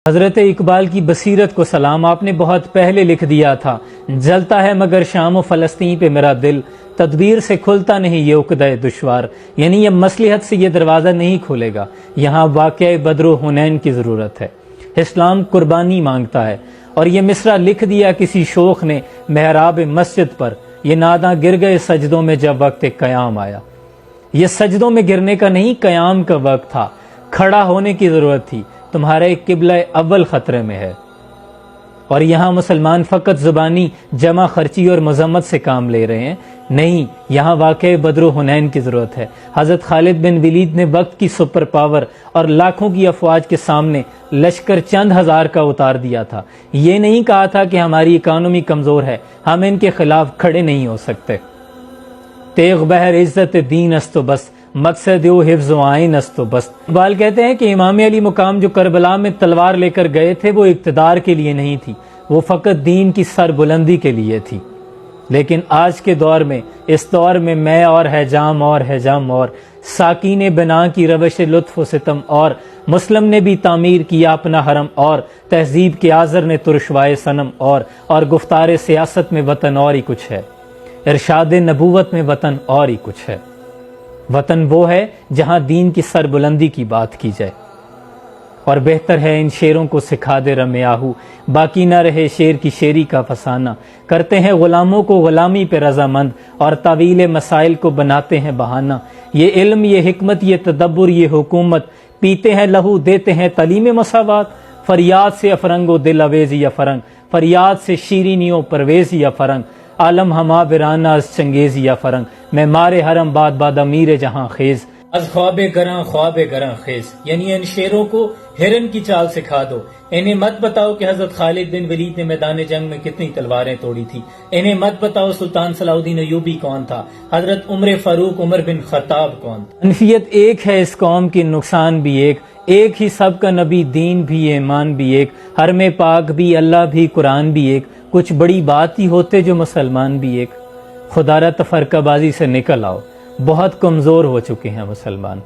حضرت اقبال کی بصیرت کو سلام، آپ نے بہت پہلے لکھ دیا تھا، جلتا ہے مگر شام و فلسطین پہ میرا دل، تدبیر سے کھلتا نہیں یہ عقدہ دشوار، یعنی یہ مصلحت سے یہ دروازہ نہیں کھولے گا، یہاں واقعہ بدر و حنین کی ضرورت ہے۔ اسلام قربانی مانگتا ہے، اور یہ مصرع لکھ دیا کسی شوخ نے محراب مسجد پر، یہ ناداں گر گئے سجدوں میں جب وقت قیام آیا۔ یہ سجدوں میں گرنے کا نہیں، قیام کا وقت تھا، کھڑا ہونے کی ضرورت تھی، تمہارا ایک قبلہ اول خطرے میں ہے۔ اور یہاں مسلمان فقط زبانی جمع خرچی اور مذمت سے کام لے رہے ہیں، نہیں، یہاں واقع بدر و حنین کی ضرورت ہے۔ حضرت خالد بن ولید نے وقت کی سپر پاور اور لاکھوں کی افواج کے سامنے لشکر چند ہزار کا اتار دیا تھا، یہ نہیں کہا تھا کہ ہماری اکانومی کمزور ہے، ہم ان کے خلاف کھڑے نہیں ہو سکتے۔ تیغ بہر عزت دین است و بس، مقصد او حفظ و آئین است و بس۔ اقبال کہتے ہیں کہ امام علی مقام جو کربلا میں تلوار لے کر گئے تھے، وہ اقتدار کے لیے نہیں تھی، وہ فقط دین کی سر بلندی کے لیے تھی۔ لیکن آج کے دور میں، اس دور میں اور ہے جام اور ہے جام اور، ساکین بنا کی روش لطف و ستم اور، مسلم نے بھی تعمیر کیا اپنا حرم اور، تہذیب کے آزر نے ترشوائے صنم اور گفتار سیاست میں وطن اور ہی کچھ ہے، ارشاد نبوت میں وطن اور ہی کچھ ہے۔ وطن وہ ہے جہاں دین کی سربلندی کی بات کی جائے، اور بہتر ہے ان شیروں کو سکھا دے رمیاہو، باقی نہ رہے شیر کی شیری کا فسانہ، کرتے ہیں غلاموں کو غلامی پہ رضامند، اور طویل مسائل کو بناتے ہیں بہانہ۔ یہ علم، یہ حکمت، یہ تدبر، یہ حکومت، پیتے ہیں لہو، دیتے ہیں تعلیم مساوات، فریاد سے افرنگ و دل اویز یا فرنگ، فریاد سے شیرینیوں پرویز یا فرنگ، عالم ہما برانہ از چنگیز یا فرنگ، میں مارے حرم باد باد امیر جہاں خیز، از خواب گراں خیز۔ یعنی ان شیروں کو ہرن کی چال سکھا دو، انہیں مت بتاؤ کہ حضرت خالد بن ولید نے میدان جنگ میں کتنی تلواریں توڑی تھی، انہیں مت بتاؤ سلطان صلاح الدین ایوبی کون تھا، حضرت عمر فاروق عمر بن خطاب کون تھا۔ منفیت ایک ہے اس قوم کی، نقصان بھی ایک ہی سب کا نبی، دین بھی ایمان بھی ایک، حرم پاک بھی، اللہ بھی، قرآن بھی ایک، کچھ بڑی بات ہی ہوتے جو مسلمان بھی ایک۔ خدا را تفرقہ بازی سے نکل آؤ، بہت کمزور ہو چکے ہیں مسلمان۔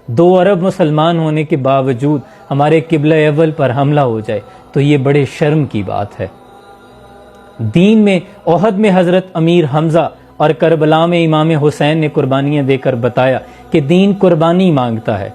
2 ارب مسلمان ہونے کے باوجود ہمارے قبلہ اول پر حملہ ہو جائے تو یہ بڑے شرم کی بات ہے۔ دین میں احد میں حضرت امیر حمزہ اور کربلا میں امام حسین نے قربانیاں دے کر بتایا کہ دین قربانی مانگتا ہے۔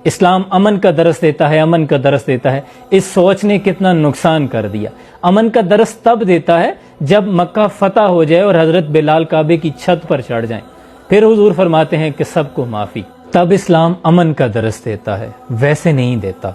اسلام امن کا درس دیتا ہے، امن کا درس دیتا ہے۔ اس سوچ نے کتنا نقصان کر دیا۔ امن کا درس تب دیتا ہے جب مکہ فتح ہو جائے اور حضرت بلال کعبے کی چھت پر چڑھ جائیں، پھر حضور فرماتے ہیں کہ سب کو معافی، تب اسلام امن کا درس دیتا ہے، ویسے نہیں دیتا۔